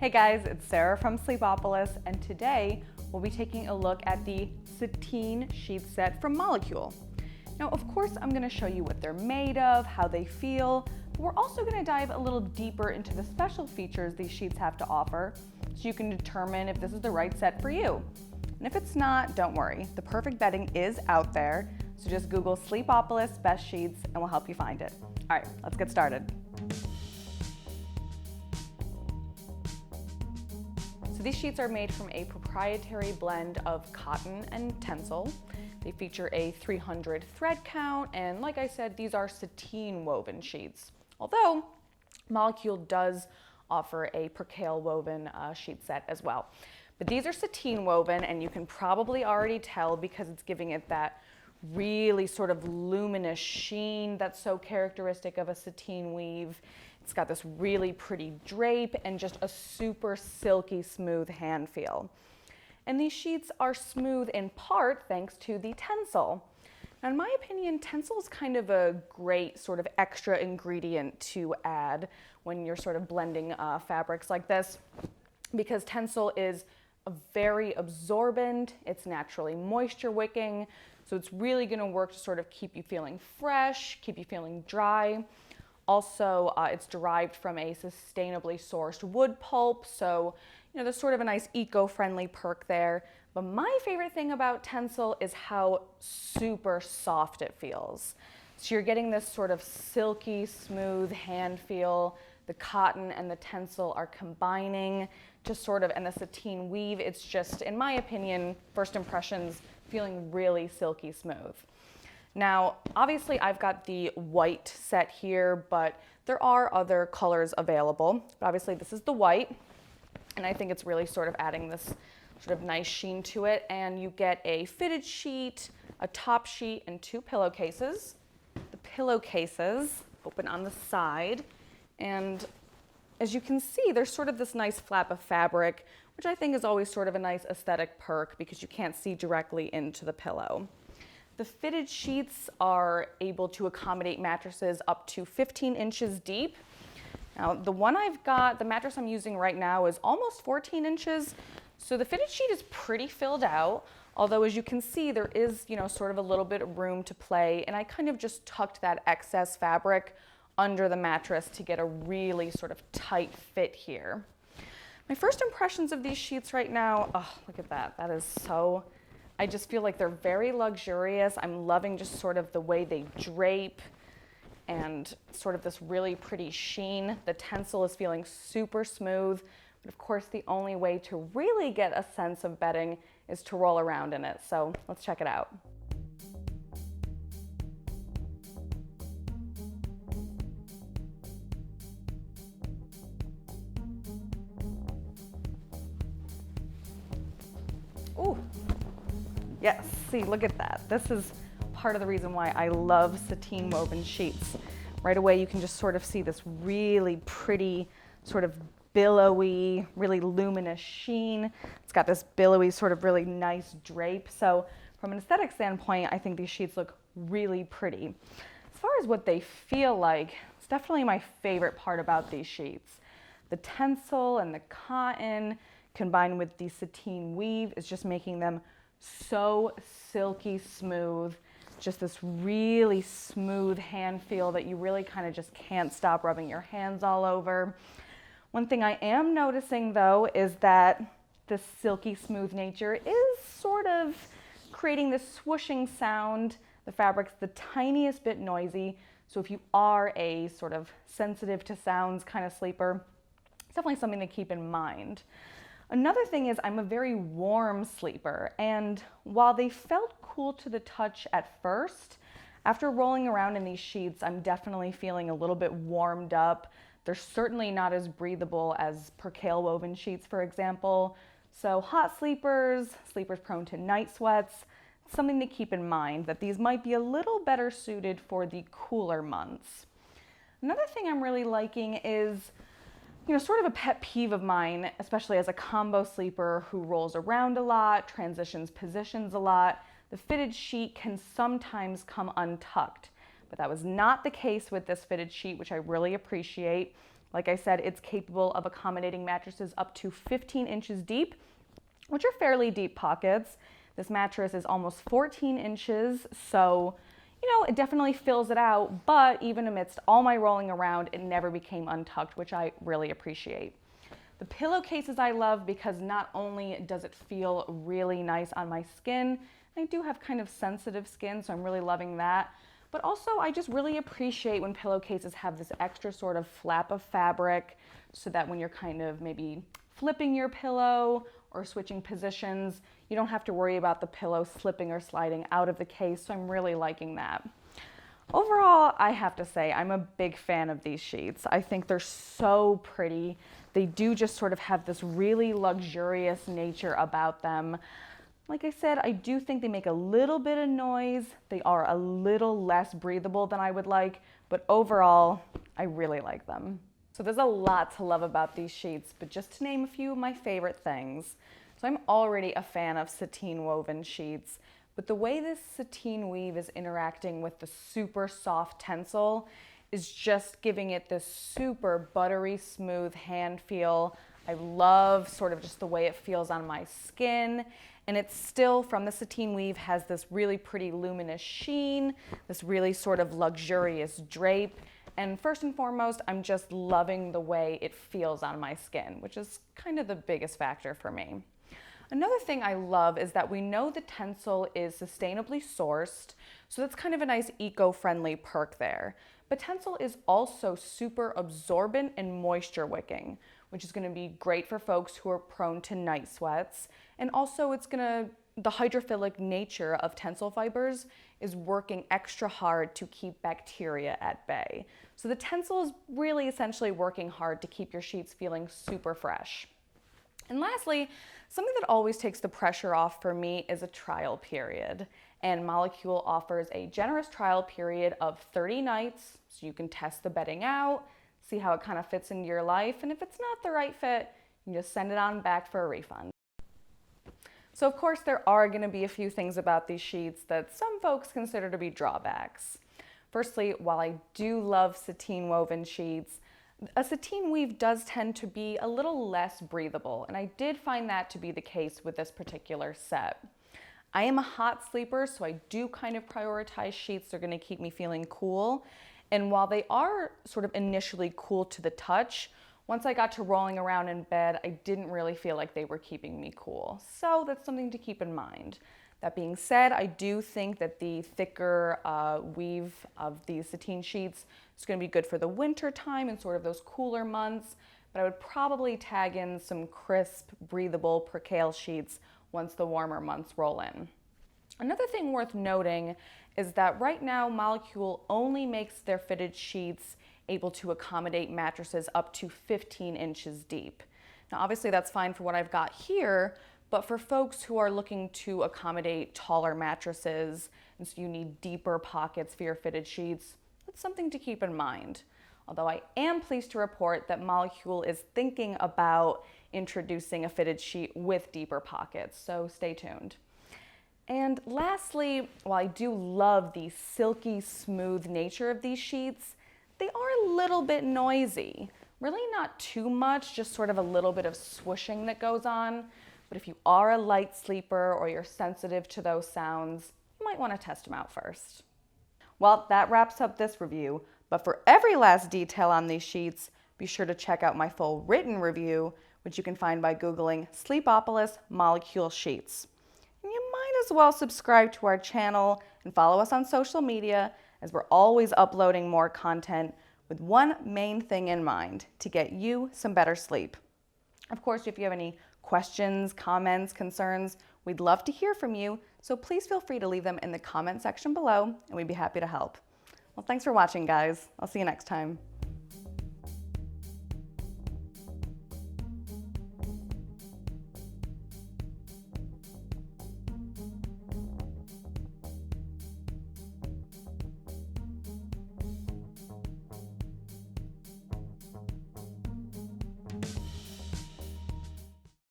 Hey guys, it's Sarah from Sleepopolis, and today we'll be taking a look at the sateen sheet set from Molecule. Now, of course, I'm going to show you what they're made of, how they feel, but we're also going to dive a little deeper into the special features these sheets have to offer so you can determine if this is the right set for you. And if it's not, don't worry, the perfect bedding is out there, so just Google Sleepopolis best sheets and we'll help you find it. All right, let's get started. So these sheets are made from a proprietary blend of cotton and tencel. They feature a 300 thread count, and like I said, these are sateen woven sheets. Although Molecule does offer a percale woven sheet set as well. But these are sateen woven, and you can probably already tell because it's giving it that really sort of luminous sheen that's so characteristic of a sateen weave. It's got this really pretty drape and just a super silky smooth hand feel. And these sheets are smooth in part thanks to the tencel. Now, in my opinion, tencel is kind of a great sort of extra ingredient to add when you're sort of blending fabrics like this, because tencel is very absorbent, it's naturally moisture wicking, so it's really going to work to sort of keep you feeling fresh, keep you feeling dry. Also, it's derived from a sustainably sourced wood pulp, so there's sort of a nice eco-friendly perk there. But my favorite thing about tencel is how super soft it feels. So you're getting this sort of silky, smooth hand feel. The cotton and the tencel are combining, just sort of, and the sateen weave, it's just, in my opinion, first impressions, feeling really silky smooth. Now, obviously I've got the white set here, but there are other colors available. But obviously this is the white, and I think it's really sort of adding this sort of nice sheen to it. And you get a fitted sheet, a top sheet, and two pillowcases. The pillowcases open on the side, and as you can see, there's sort of this nice flap of fabric, which I think is always sort of a nice aesthetic perk because you can't see directly into the pillow. The fitted sheets are able to accommodate mattresses up to 15 inches deep. Now, the one I've got, the mattress I'm using right now, is almost 14 inches. So the fitted sheet is pretty filled out, although as you can see, there is, sort of a little bit of room to play. And I kind of just tucked that excess fabric under the mattress to get a really sort of tight fit here. My first impressions of these sheets right now, oh, look at that. That is so, I just feel like they're very luxurious. I'm loving just sort of the way they drape and sort of this really pretty sheen. The tencel is feeling super smooth, but of course the only way to really get a sense of bedding is to roll around in it. So let's check it out. Ooh. Yes, see, look at that. This is part of the reason why I love sateen woven sheets. Right away, you can just sort of see this really pretty, sort of billowy, really luminous sheen. It's got this billowy, sort of really nice drape. So from an aesthetic standpoint, I think these sheets look really pretty. As far as what they feel like, it's definitely my favorite part about these sheets. The tencel and the cotton combined with the sateen weave is just making them so silky smooth, just this really smooth hand feel that you really kind of just can't stop rubbing your hands all over. One thing I am noticing though is that the silky smooth nature is sort of creating this swooshing sound. The fabric's the tiniest bit noisy, so if you are a sort of sensitive to sounds kind of sleeper, it's definitely something to keep in mind. Another thing is I'm a very warm sleeper, and while they felt cool to the touch at first, after rolling around in these sheets, I'm definitely feeling a little bit warmed up. They're certainly not as breathable as percale woven sheets, for example. So hot sleepers, sleepers prone to night sweats, it's something to keep in mind that these might be a little better suited for the cooler months. Another thing I'm really liking is sort of a pet peeve of mine, especially as a combo sleeper who rolls around a lot, transitions positions a lot, the fitted sheet can sometimes come untucked. But that was not the case with this fitted sheet, which I really appreciate. Like I said, it's capable of accommodating mattresses up to 15 inches deep, which are fairly deep pockets. This mattress is almost 14 inches, so it definitely fills it out, but even amidst all my rolling around, it never became untucked, which I really appreciate. The pillowcases I love because not only does it feel really nice on my skin, I do have kind of sensitive skin, so I'm really loving that, but also I just really appreciate when pillowcases have this extra sort of flap of fabric so that when you're kind of maybe flipping your pillow or switching positions, you don't have to worry about the pillow slipping or sliding out of the case, so I'm really liking that. Overall, I have to say, I'm a big fan of these sheets. I think they're so pretty. They do just sort of have this really luxurious nature about them. Like I said, I do think they make a little bit of noise. They are a little less breathable than I would like, but overall, I really like them. So there's a lot to love about these sheets, but just to name a few of my favorite things. So I'm already a fan of sateen woven sheets, but the way this sateen weave is interacting with the super soft tencel is just giving it this super buttery smooth hand feel. I love sort of just the way it feels on my skin, and it's still, from the sateen weave, has this really pretty luminous sheen, this really sort of luxurious drape. And first and foremost, I'm just loving the way it feels on my skin, which is kind of the biggest factor for me. Another thing I love is that we know the tencel is sustainably sourced, so that's kind of a nice eco-friendly perk there. But tencel is also super absorbent and moisture wicking, which is going to be great for folks who are prone to night sweats. And also the hydrophilic nature of tencel fibers is working extra hard to keep bacteria at bay. So the tencel is really essentially working hard to keep your sheets feeling super fresh. And lastly, something that always takes the pressure off for me is a trial period. And Molecule offers a generous trial period of 30 nights, so you can test the bedding out, see how it kind of fits into your life, and if it's not the right fit, you can just send it on back for a refund. So of course there are going to be a few things about these sheets that some folks consider to be drawbacks. Firstly, while I do love sateen woven sheets, a sateen weave does tend to be a little less breathable, and I did find that to be the case with this particular set. I am a hot sleeper, so I do kind of prioritize sheets that are going to keep me feeling cool. And while they are sort of initially cool to the touch, once I got to rolling around in bed, I didn't really feel like they were keeping me cool. So that's something to keep in mind. That being said, I do think that the thicker weave of these sateen sheets is going to be good for the winter time and sort of those cooler months, but I would probably tag in some crisp, breathable percale sheets once the warmer months roll in. Another thing worth noting is that right now Molecule only makes their fitted sheets able to accommodate mattresses up to 15 inches deep. Now obviously that's fine for what I've got here, but for folks who are looking to accommodate taller mattresses, and so you need deeper pockets for your fitted sheets, that's something to keep in mind. Although I am pleased to report that Molecule is thinking about introducing a fitted sheet with deeper pockets, so stay tuned. And lastly, while I do love the silky smooth nature of these sheets, they are a little bit noisy. Really not too much, just sort of a little bit of swooshing that goes on. But if you are a light sleeper or you're sensitive to those sounds, you might want to test them out first. Well, that wraps up this review, but for every last detail on these sheets, be sure to check out my full written review, which you can find by Googling Sleepopolis Molecule Sheets. And you might as well subscribe to our channel and follow us on social media, as we're always uploading more content with one main thing in mind: to get you some better sleep. Of course, if you have any questions, comments, concerns, we'd love to hear from you, so please feel free to leave them in the comment section below, and we'd be happy to help. Well, thanks for watching, guys. I'll see you next time.